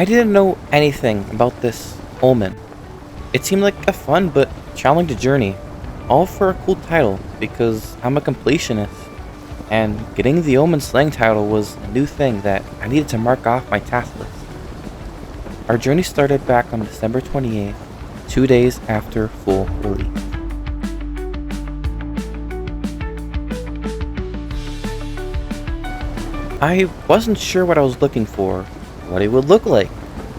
I didn't know anything about this Omen. It seemed like a fun but challenging journey, all for a cool title because I'm a completionist, and getting the Omen slang title was a new thing that I needed to mark off my task list. Our journey started back on December 28th, 2 days after full release. I wasn't sure what I was looking for, what it would look like.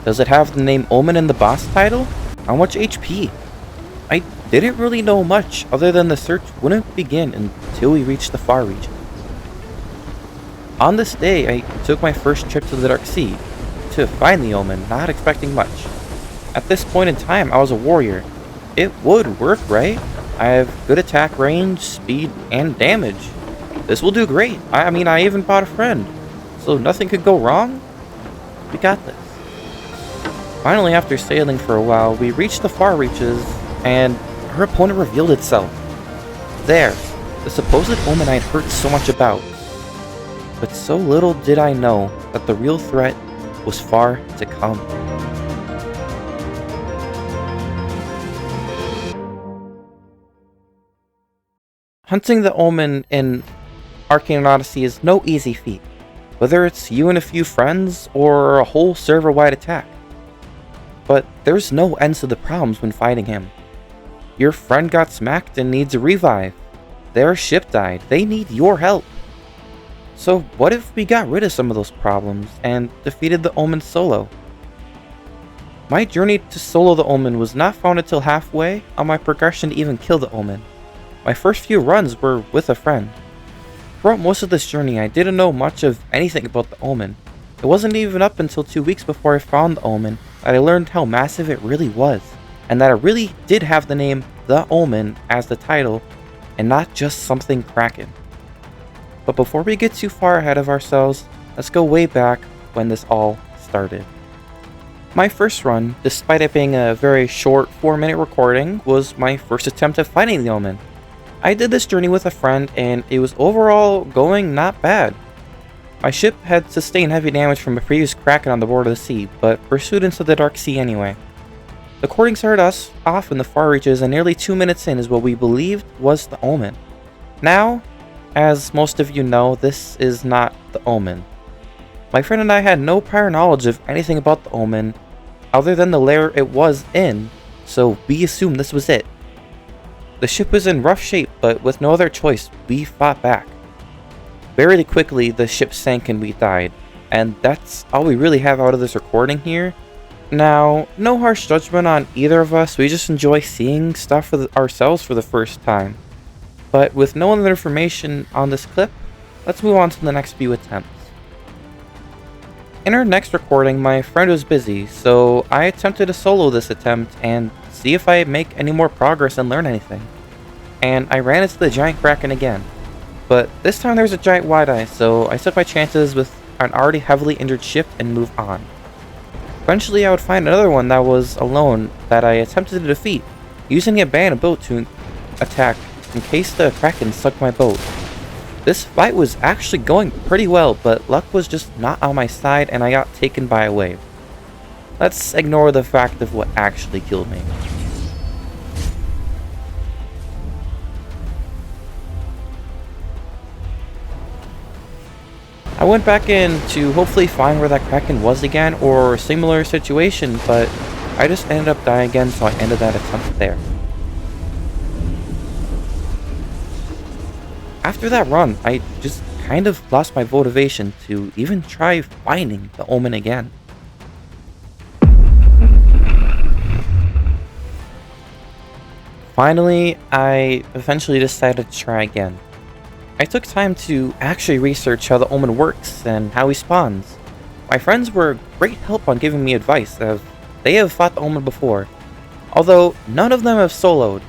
Does it have the name Omen in the boss title? How much HP? I didn't really know much other than the search wouldn't begin until we reached the far region. On this day, I took my first trip to the Dark Sea to find the Omen, not expecting much. At this point in time, I was a warrior. It would work, right? I have good attack range, speed, and damage. This will do great. I even bought a friend, so nothing could go wrong. We got this. Finally, after sailing for a while, we reached the far reaches, and her opponent revealed itself. There, the supposed Omen I'd heard so much about. But so little did I know that the real threat was far to come. Hunting the Omen in Arcane and Odyssey is no easy feat, whether it's you and a few friends or a whole server-wide attack. But there's no end to the problems when fighting him. Your friend got smacked and needs a revive. Their ship died. They need your help. So what if we got rid of some of those problems and defeated the Omen solo? My journey to solo the Omen was not found until halfway on my progression to even kill the Omen. My first few runs were with a friend. Throughout most of this journey, I didn't know much of anything about the Omen. It wasn't even up until 2 weeks before I found the Omen that I learned how massive it really was, and that it really did have the name The Omen as the title, and not just something cracking. But before we get too far ahead of ourselves, let's go way back when this all started. My first run, despite it being a very short 4-minute recording, was my first attempt at fighting the Omen. I did this journey with a friend, and it was overall going not bad. My ship had sustained heavy damage from a previous kraken on the border of the sea, but pursued into the Dark Sea anyway. The recording started us off in the far reaches, and nearly 2 minutes in is what we believed was the Omen. Now, as most of you know, this is not the Omen. My friend and I had no prior knowledge of anything about the Omen, other than the lair it was in, so we assumed this was it. The ship was in rough shape, but with no other choice, we fought back. Very quickly, the ship sank and we died, and that's all we really have out of this recording here. Now, no harsh judgment on either of us, we just enjoy seeing stuff for ourselves for the first time. But with no other information on this clip, let's move on to the next few attempts. In our next recording, my friend was busy, so I attempted to solo this attempt and see if I make any more progress and learn anything. And I ran into the giant kraken again. But this time there was a giant wide-eye, so I took my chances with an already heavily injured ship and moved on. Eventually I would find another one that was alone that I attempted to defeat, using a abandoned boat to attack in case the kraken sunk my boat. This fight was actually going pretty well, but luck was just not on my side and I got taken by a wave. Let's ignore the fact of what actually killed me. I went back in to hopefully find where that kraken was again or a similar situation, but I just ended up dying again, so I ended that attempt there. After that run, I just kind of lost my motivation to even try finding the Omen again. Finally, I eventually decided to try again. I took time to actually research how the Omen works and how he spawns. My friends were great help on giving me advice, as they have fought the Omen before, although none of them have soloed.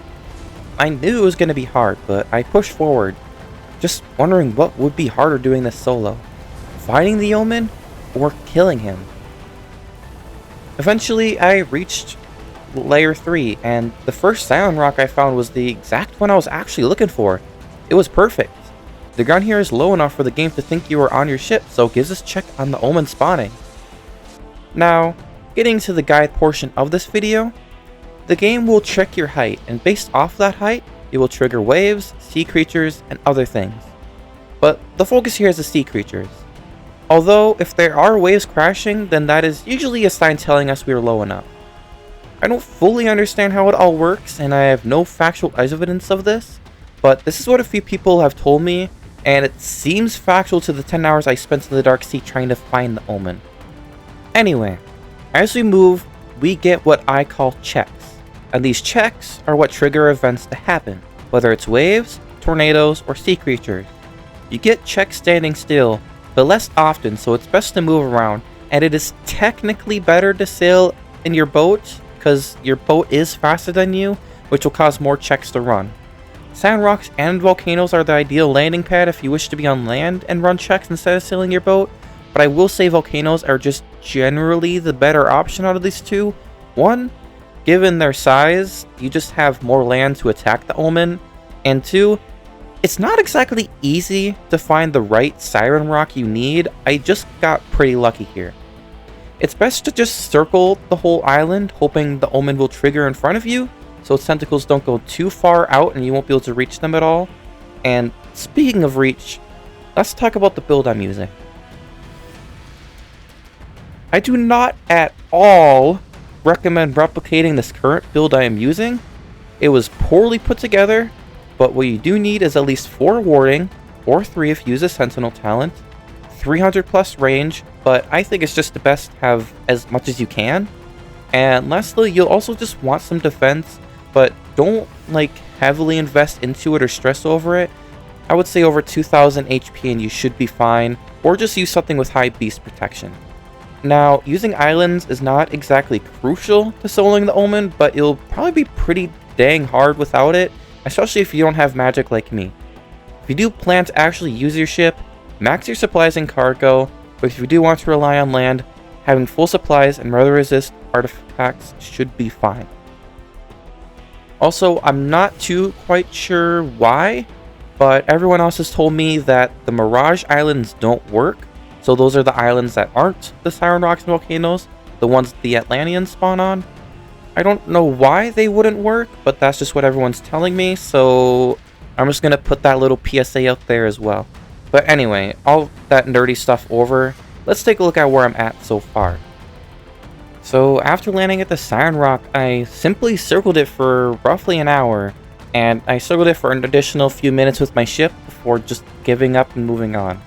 I knew it was going to be hard, but I pushed forward, just wondering what would be harder doing this solo, fighting the Omen or killing him. Eventually, I reached Layer 3, and the first Silent Rock I found was the exact one I was actually looking for. It was perfect. The ground here is low enough for the game to think you are on your ship, so it gives us check on the Omen spawning. Now, getting to the guide portion of this video, the game will check your height, and based off that height, it will trigger waves, sea creatures, and other things. But the focus here is the sea creatures. Although, if there are waves crashing, then that is usually a sign telling us we are low enough. I don't fully understand how it all works, and I have no factual evidence of this, but this is what a few people have told me, and it seems factual to the 10 hours I spent in the Dark Sea trying to find the Omen. Anyway, as we move, we get what I call checks, and these checks are what trigger events to happen, whether it's waves, tornadoes, or sea creatures. You get checks standing still, but less often, so it's best to move around, and it is technically better to sail in your boat, because your boat is faster than you, which will cause more checks to run. Sand rocks and volcanoes are the ideal landing pad if you wish to be on land and run checks instead of sailing your boat, but I will say volcanoes are just generally the better option out of these two. One, given their size, you just have more land to attack the Omen, and two, it's not exactly easy to find the right siren rock you need. I just got pretty lucky here. It's best to just circle the whole island, hoping the Omen will trigger in front of you, so its tentacles don't go too far out and you won't be able to reach them at all. And speaking of reach, let's talk about the build I'm using. I do not at all recommend replicating this current build I am using. It was poorly put together, but what you do need is at least 4 warding, or 3 if you use a sentinel talent, 300 plus range, but I think it's just the best to have as much as you can. And lastly, you'll also just want some defense, but don't heavily invest into it or stress over it. I would say over 2000 HP and you should be fine, or just use something with high beast protection. Now, using islands is not exactly crucial to soloing the Omen, but it'll probably be pretty dang hard without it, especially if you don't have magic like me. If you do plan to actually use your ship, max your supplies and cargo, but if you do want to rely on land, having full supplies and weather resist artifacts should be fine. Also, I'm not too quite sure why, but everyone else has told me that the Mirage Islands don't work, so those are the islands that aren't the Siren Rocks and Volcanoes, the ones the Atlanteans spawn on. I don't know why they wouldn't work, but that's just what everyone's telling me, so I'm just gonna put that little PSA out there as well. But anyway, all that nerdy stuff over, let's take a look at where I'm at so far. So after landing at the Siren Rock, I simply circled it for roughly an hour, and I circled it for an additional few minutes with my ship before just giving up and moving on.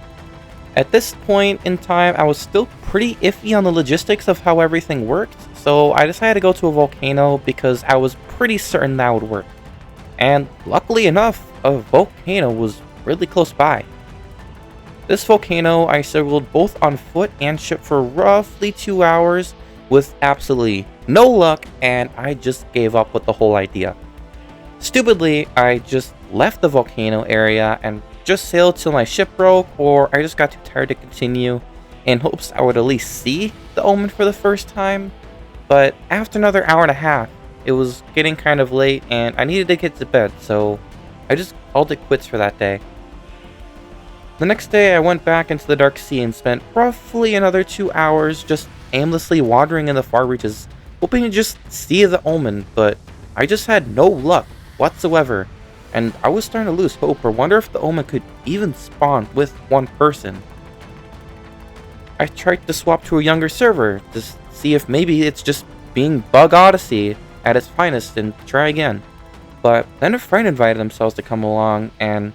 At this point in time, I was still pretty iffy on the logistics of how everything worked, so I decided to go to a volcano because I was pretty certain that would work. And luckily enough, a volcano was really close by. This volcano I circled both on foot and ship for roughly 2 hours with absolutely no luck, and I just gave up with the whole idea. Stupidly, I just left the volcano area and just sailed till my ship broke, or I just got too tired to continue in hopes I would at least see the Omen for the first time. But after another hour and a half, it was getting kind of late and I needed to get to bed, so I just called it quits for that day. The next day I went back into the Dark Sea and spent roughly another 2 hours just aimlessly wandering in the far reaches, hoping to just see the Omen, but I just had no luck whatsoever, and I was starting to lose hope or wonder if the Omen could even spawn with one person. I tried to swap to a younger server to see if maybe it's just being Bug Odyssey at its finest and try again, but then a friend invited themselves to come along, and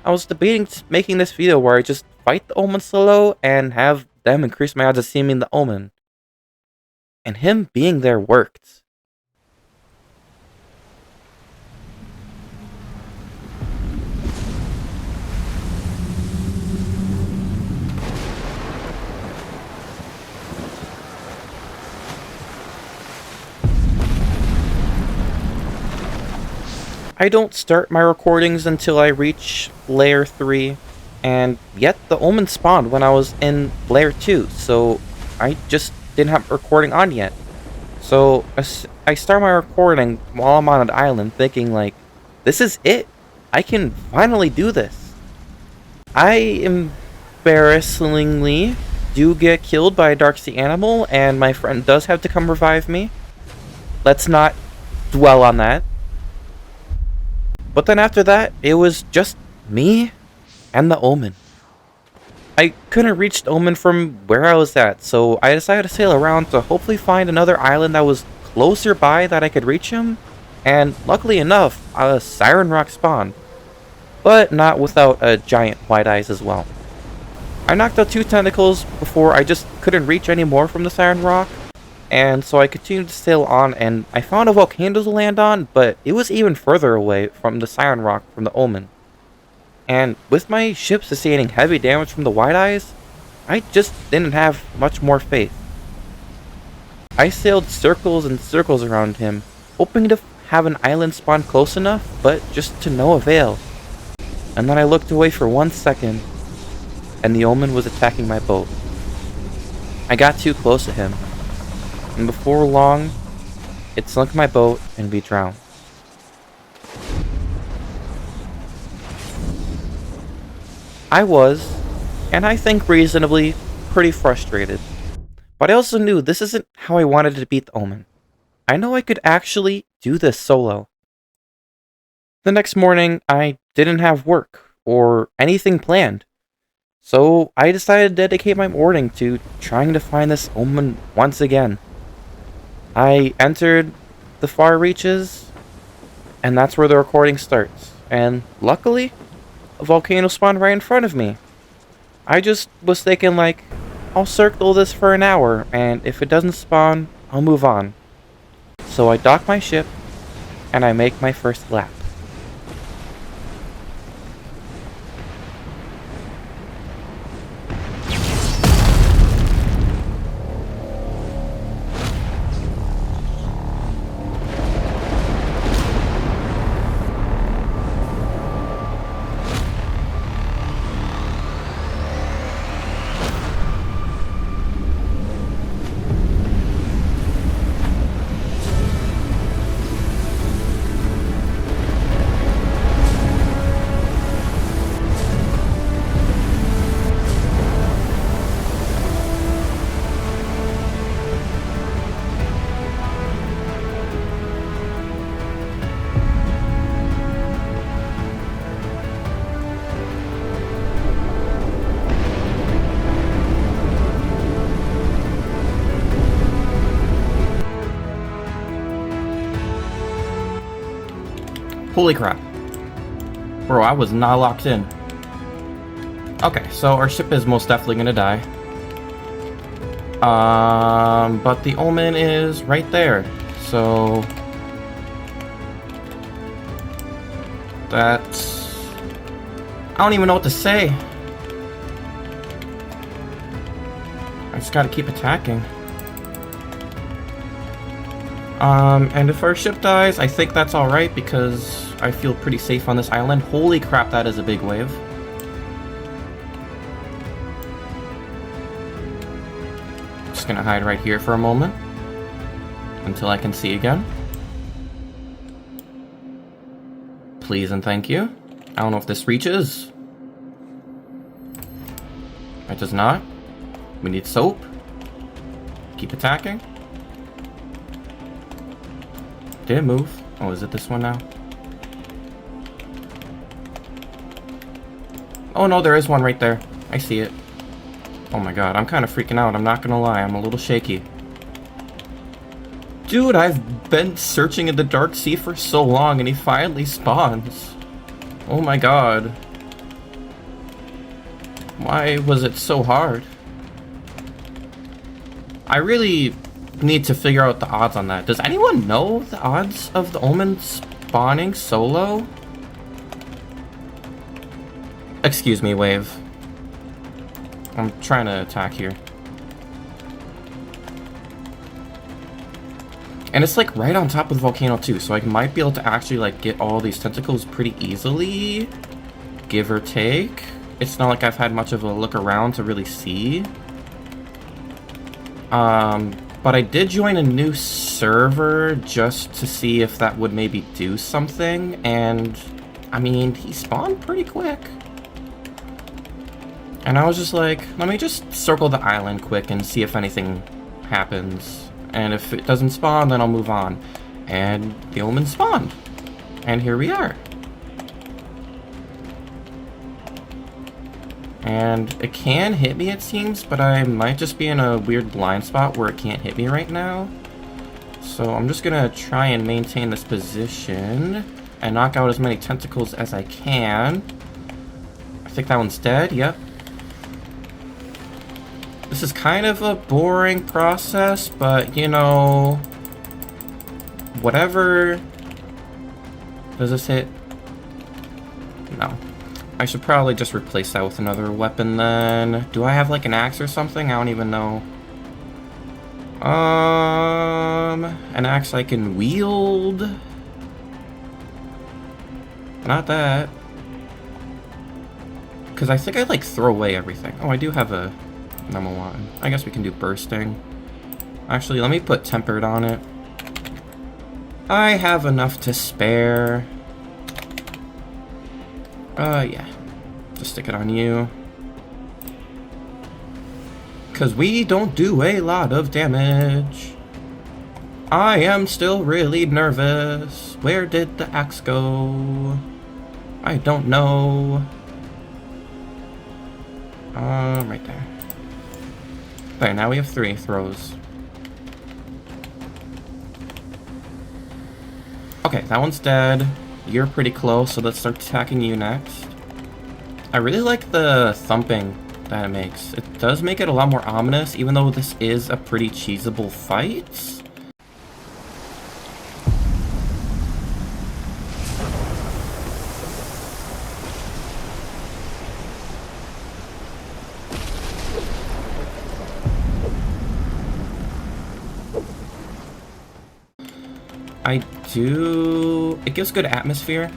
I was debating making this video where I just fight the Omen solo and have them increase my odds of seeing the Omen. And him being there worked. I don't start my recordings until I reach layer 3, and yet the Omen spawned when I was in layer 2, so I just didn't have recording on yet. So I start my recording while I'm on an island thinking like, this is it. I can finally do this. I embarrassingly do get killed by a dark sea animal, and my friend does have to come revive me. Let's not dwell on that. But then after that, it was just me and the Omen. I couldn't reach the Omen from where I was at, so I decided to sail around to hopefully find another island that was closer by that I could reach him, and luckily enough, a Siren Rock spawned, but not without a giant white eyes as well. I knocked out 2 tentacles before I just couldn't reach any more from the Siren Rock, and so I continued to sail on, and I found a volcano to land on, but it was even further away from the Siren Rock from the Omen. And with my ship sustaining heavy damage from the white eyes, I just didn't have much more faith. I sailed circles and circles around him, hoping to have an island spawn close enough, but just to no avail. And then I looked away for 1 second, and the Omen was attacking my boat. I got too close to him, and before long, it sunk my boat and we drowned. I was, and I think reasonably, pretty frustrated. But I also knew this isn't how I wanted to beat the Omen. I know I could actually do this solo. The next morning, I didn't have work or anything planned. So I decided to dedicate my morning to trying to find this Omen once again. I entered the far reaches, and that's where the recording starts. And luckily, a volcano spawned right in front of me. I just was thinking like, I'll circle this for an hour, and if it doesn't spawn, I'll move on. So I dock my ship, and I make my first lap. Holy crap. Bro, I was not locked in. Okay, so our ship is most definitely gonna die. But the Omen is right there. So that's... I don't even know what to say. I just gotta keep attacking. And if our ship dies, I think that's alright because I feel pretty safe on this island. Holy crap, that is a big wave. Just gonna hide right here for a moment until I can see again. Please and thank you. I don't know if this reaches. It does not. We need soap. Keep attacking. Did it move? Oh, is it this one now? Oh no, there is one right there. I see it. Oh my god, I'm kind of freaking out. I'm not gonna lie, I'm a little shaky. Dude, I've been searching in the Dark Sea for so long and he finally spawns. Oh my god. Why was it so hard? I really need to figure out the odds on that. Does anyone know the odds of the Omen spawning solo? Excuse me, wave. I'm trying to attack here. And it's like right on top of the volcano too, so I might be able to actually like get all these tentacles pretty easily. Give or take. It's not like I've had much of a look around to really see. But I did join a new server just to see if that would maybe do something, and I mean, he spawned pretty quick. And I was just like, let me just circle the island quick and see if anything happens. And if it doesn't spawn, then I'll move on. And the Omen spawned. And here we are. And it can hit me, it seems, but I might just be in a weird blind spot where it can't hit me right now. So I'm just gonna try and maintain this position and knock out as many tentacles as I can. I think that one's dead, yep. This is kind of a boring process, but you know, whatever. Does this hit? No. I should probably just replace that with another weapon then. Do I have like an axe or something? I don't even know. An axe I can wield? Not that. Because I think I like throw away everything. Oh, I do have a normal one. I guess we can do bursting. Actually, let me put tempered on it. I have enough to spare. Yeah. Just stick it on you. Because we don't do a lot of damage. I am still really nervous. Where did the axe go? I don't know. Right there. There, now we have 3 throws. Okay, that one's dead. You're pretty close, so let's start attacking you next. I really like the thumping that it makes. It does make it a lot more ominous, even though this is a pretty cheesable fight. It gives good atmosphere.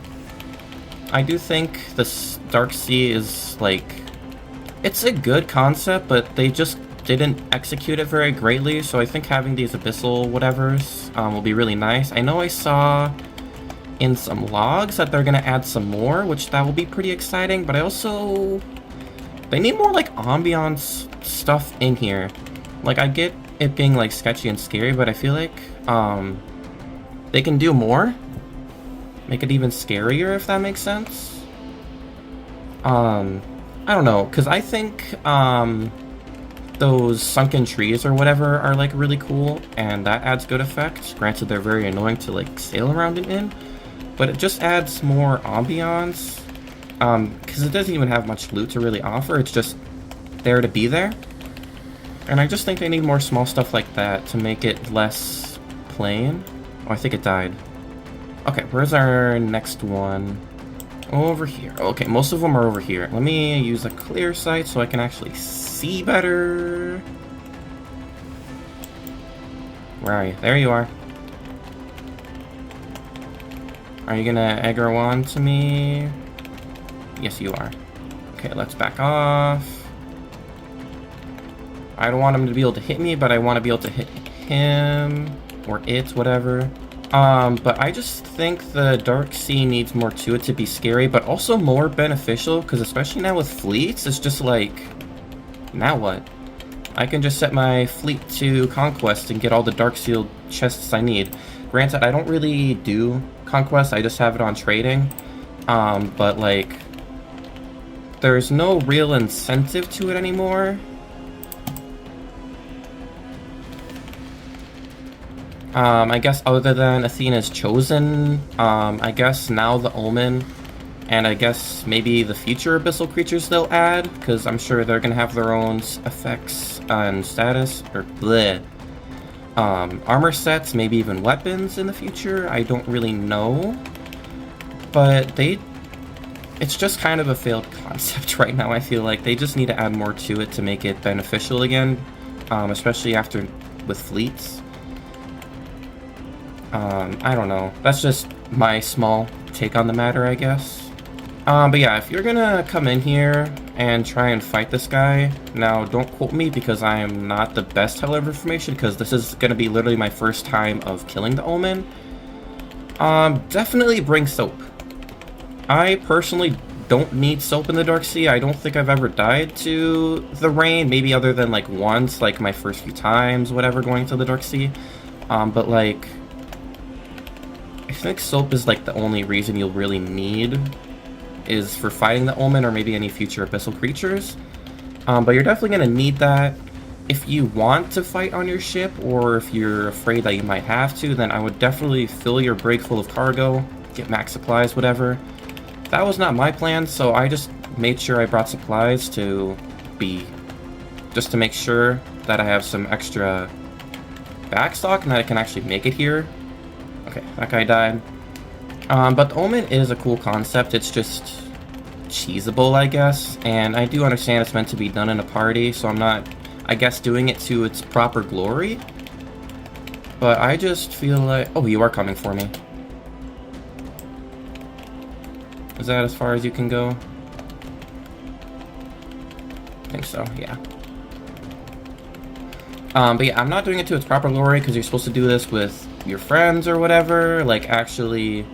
I do think this Dark Sea is like, it's a good concept, but they just didn't execute it very greatly, so I think having these abyssal whatevers will be really nice. I know I saw in some logs that they're gonna add some more, which that will be pretty exciting, but I also, they need more like ambiance stuff in here. Like, I get it being like sketchy and scary, but I feel like they can do more. Make it even scarier, if that makes sense. I don't know, because I think those sunken trees or whatever are like really cool, and that adds good effects. Granted, they're very annoying to like sail around in, but it just adds more ambiance. Because it doesn't even have much loot to really offer, it's just there to be there. And I just think they need more small stuff like that to make it less plain. Oh, I think it died. Okay, where's our next one? Over here. Okay, most of them are over here. Let me use a clear sight so I can actually see better. Where are you? There you are. Are you gonna aggro on to me? Yes, you are. Okay, let's back off. I don't want him to be able to hit me, but I want to be able to hit him. Or it, whatever. But I just think the Dark Sea needs more to it to be scary, but also more beneficial, because especially now with fleets, it's just like, now what? I can just set my fleet to Conquest and get all the Dark Seal chests I need. Granted, I don't really do Conquest, I just have it on trading. But like, there's no real incentive to it anymore. I guess other than Athena's Chosen, I guess now the Omen, and I guess maybe the future Abyssal creatures they'll add, because I'm sure they're gonna have their own effects and status, or bleh. Armor sets, maybe even weapons in the future, I don't really know. But it's just kind of a failed concept right now, I feel like. They just need to add more to it to make it beneficial again, especially after with fleets. I don't know. That's just my small take on the matter, I guess. But yeah, if you're gonna come in here and try and fight this guy, now don't quote me because I am not the best teller of information, because this is gonna be literally my first time of killing the Omen. Definitely bring soap. I personally don't need soap in the Dark Sea. I don't think I've ever died to the rain, maybe other than like once, like my first few times, whatever, going to the Dark Sea. But like, I think soap is like the only reason you'll really need is for fighting the Omen or maybe any future abyssal creatures. But you're definitely going to need that. If you want to fight on your ship, or if you're afraid that you might have to, then I would definitely fill your brig full of cargo, get max supplies, whatever. That was not my plan, so I just made sure I brought supplies to just to make sure that I have some extra backstock and that I can actually make it here. Okay, that guy died. But the Omen is a cool concept. It's just cheesable, I guess, and I do understand it's meant to be done in a party, so I'm not, I guess, doing it to its proper glory. But I just feel like... Oh, you are coming for me. Is that as far as you can go? I think so, yeah. But yeah, I'm not doing it to its proper glory because you're supposed to do this with your friends or whatever, like actually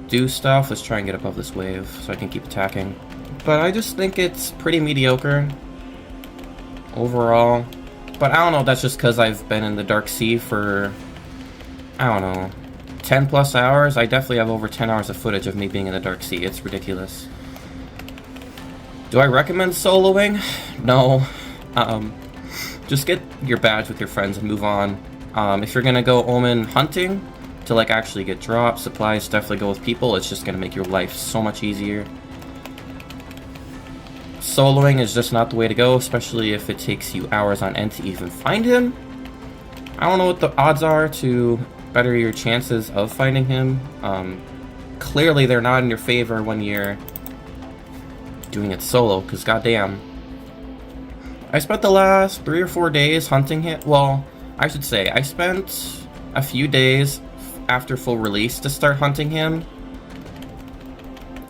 do stuff. Let's try and get above this wave so I can keep attacking. But I just think it's pretty mediocre overall. But I don't know, that's just because I've been in the Dark Sea for, I don't know, 10 plus hours. I definitely have over 10 hours of footage of me being in the Dark Sea. It's ridiculous. Do I recommend soloing? No. Just get your badge with your friends and move on. If you're gonna go Omen hunting to like actually get drops, supplies, definitely go with people. It's just gonna make your life so much easier. Soloing is just not the way to go, especially if it takes you hours on end to even find him. I don't know what the odds are to better your chances of finding him. Clearly they're not in your favor when you're doing it solo, because goddamn. I spent the last 3 or 4 days hunting him. Well, I should say, I spent a few days after full release to start hunting him.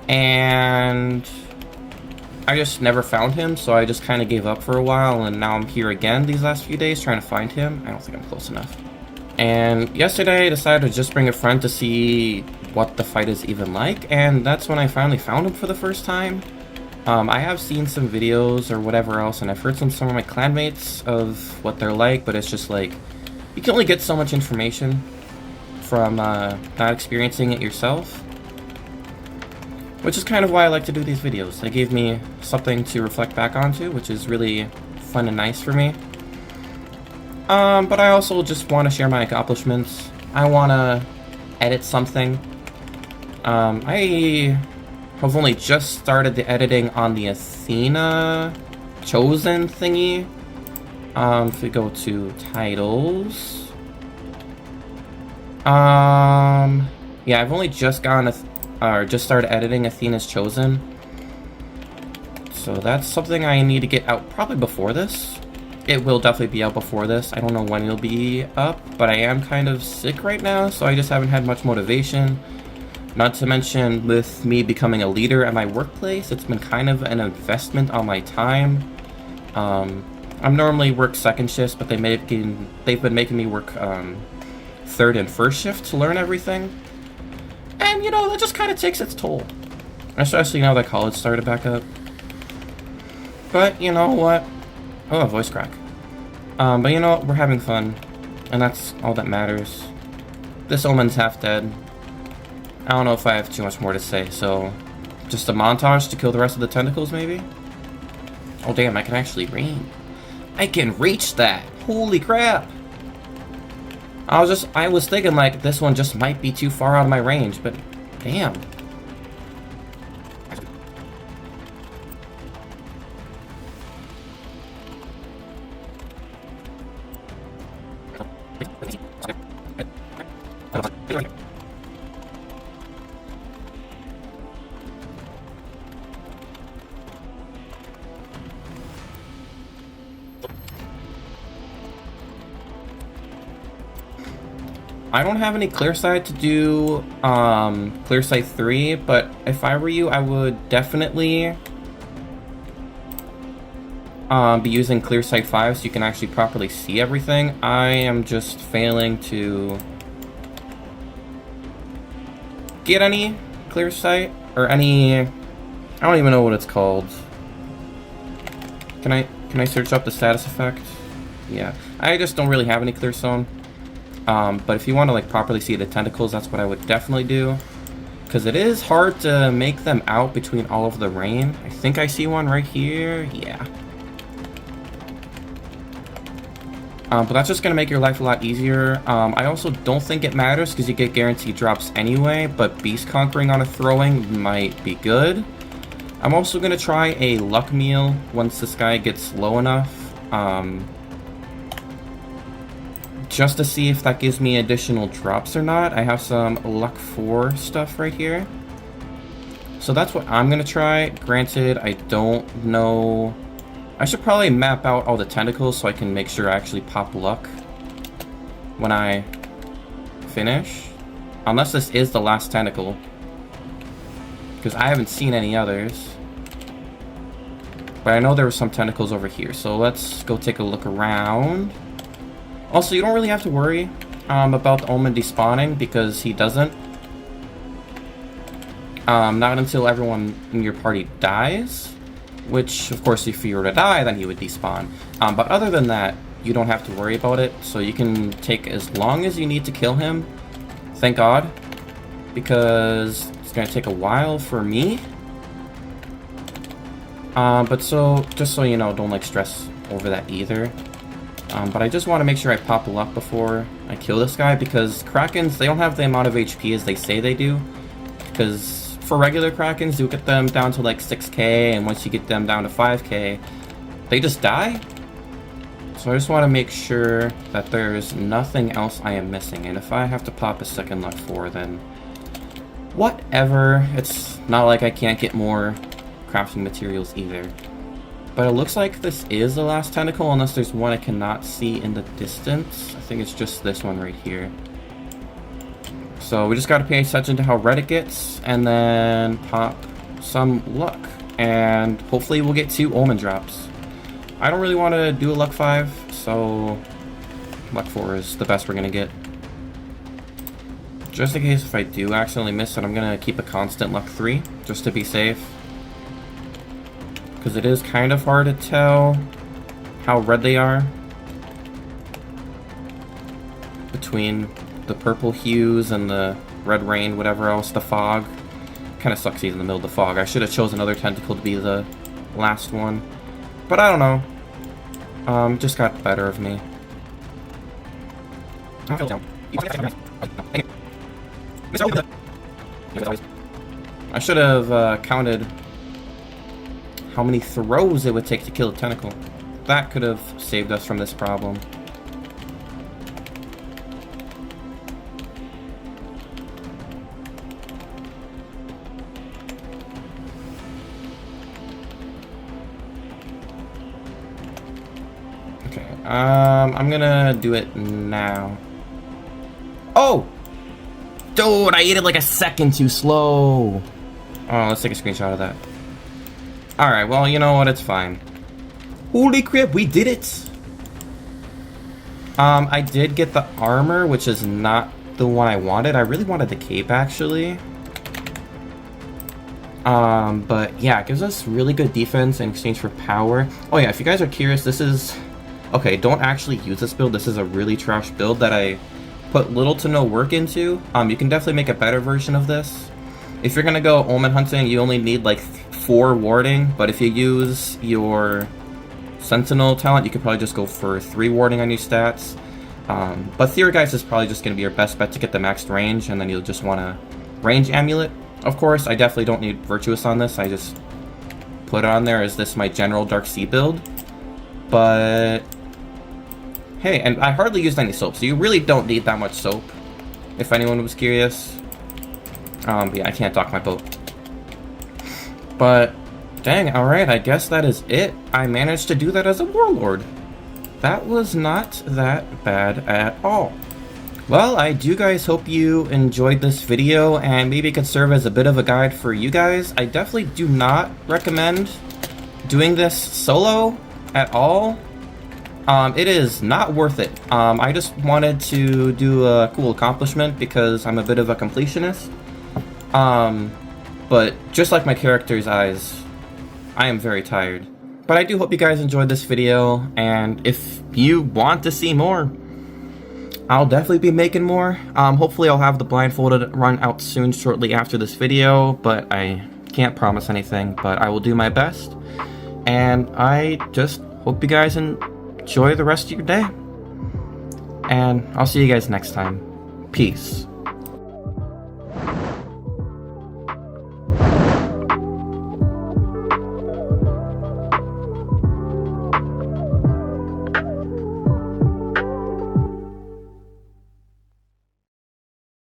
And I just never found him, so I just kind of gave up for a while, and now I'm here again these last few days trying to find him. I don't think I'm close enough. And yesterday I decided to just bring a friend to see what the fight is even like, and that's when I finally found him for the first time. I have seen some videos or whatever else, and I've heard from some of my clanmates of what they're like, but it's just like, you can only get so much information from not experiencing it yourself. Which is kind of why I like to do these videos. They gave me something to reflect back onto, which is really fun and nice for me. But I also just want to share my accomplishments. I want to edit something. I have only just started the editing on the Athena Chosen thingy. If we go to titles. Yeah, I've only just just started editing Athena's Chosen. So that's something I need to get out probably before this. It will definitely be out before this. I don't know when it'll be up, but I am kind of sick right now, so I just haven't had much motivation. Not to mention, with me becoming a leader at my workplace, it's been kind of an investment on my time. I'm normally work second shifts, but they've been making me work third and first shift to learn everything. And, you know, that just kind of takes its toll. Especially now that college started back up. But, you know what? Oh, a voice crack. But you know what? We're having fun. And that's all that matters. This Omen's half dead. I don't know if I have too much more to say, so... Just a montage to kill the rest of the tentacles, maybe? Oh, damn, I can actually reach. I can reach that! Holy crap! I was thinking, like, this one just might be too far out of my range, but... Damn. I don't have any clear sight to do clear sight 3, but if I were you, I would definitely be using clear sight 5 so you can actually properly see everything. I am just failing to get any clear sight or any I don't even know what it's called. Can I search up the status effect? Yeah, I just don't really have any clear stone. But if you want to like properly see the tentacles, that's what I would definitely do. Because it is hard to make them out between all of the rain. I think I see one right here. Yeah. But that's just going to make your life a lot easier. I also don't think it matters because you get guaranteed drops anyway, but beast conquering on a throwing might be good. I'm also going to try a luck meal once this guy gets low enough. Just to see if that gives me additional drops or not. I have some luck 4 stuff right here. So that's what I'm going to try. Granted, I don't know... I should probably map out all the tentacles so I can make sure I actually pop luck when I finish. Unless this is the last tentacle. Because I haven't seen any others. But I know there were some tentacles over here. So let's go take a look around. Also, you don't really have to worry about the Omen despawning because he doesn't. Not until everyone in your party dies. Which, of course, if you were to die, then he would despawn. But other than that, you don't have to worry about it. So you can take as long as you need to kill him. Thank God. Because it's going to take a while for me. But just so you know, don't like stress over that either. But I just want to make sure I pop luck before I kill this guy. Because Krakens, they don't have the amount of HP as they say they do. Because... for regular Krakens, you get them down to like 6k, and once you get them down to 5k, they just die. So I just want to make sure that there's nothing else I am missing. And if I have to pop a second luck 4, then whatever. It's not like I can't get more crafting materials either. But it looks like this is the last tentacle, unless there's one I cannot see in the distance. I think it's just this one right here. So we just got to pay attention to how red it gets, and then pop some luck. And hopefully we'll get 2 Omen drops. I don't really want to do a luck 5, so luck 4 is the best we're going to get. Just in case if I do accidentally miss it, I'm going to keep a constant luck 3, just to be safe. Because it is kind of hard to tell how red they are between the purple hues and the red rain, whatever else, the fog. Kind of sucks he's in the middle of the fog. I should have chosen another tentacle to be the last one. But I don't know. Just got the better of me. I should have counted how many throws it would take to kill a tentacle. That could have saved us from this problem. I'm gonna do it now. Oh! Dude, I ate it like a second too slow. Oh, let's take a screenshot of that. Alright, well, you know what? It's fine. Holy crap, we did it! I did get the armor, which is not the one I wanted. I really wanted the cape, actually. But yeah, it gives us really good defense in exchange for power. Oh yeah, if you guys are curious, this is... okay, don't actually use this build. This is a really trash build that I put little to no work into. You can definitely make a better version of this. If you're gonna go Omen hunting, you only need like 4 warding, but if you use your Sentinel talent, you could probably just go for 3 warding on your stats. But Theurgeist is probably just gonna be your best bet to get the maxed range, and then you'll just want a range amulet. Of course, I definitely don't need Virtuous on this. I just put it on there as this my general Dark Sea build. But hey, and I hardly used any soap, so you really don't need that much soap, if anyone was curious. But yeah, I can't dock my boat. But, dang, alright, I guess that is it. I managed to do that as a warlord. That was not that bad at all. Well, I do guys hope you enjoyed this video, and maybe it could serve as a bit of a guide for you guys. I definitely do not recommend doing this solo at all. It is not worth it. I just wanted to do a cool accomplishment because I'm a bit of a completionist. But just like my character's eyes, I am very tired. But I do hope you guys enjoyed this video, and if you want to see more, I'll definitely be making more. Hopefully I'll have the blindfolded run out soon, shortly after this video, but I can't promise anything, but I will do my best. And I just hope you guys enjoy the rest of your day. And I'll see you guys next time. Peace.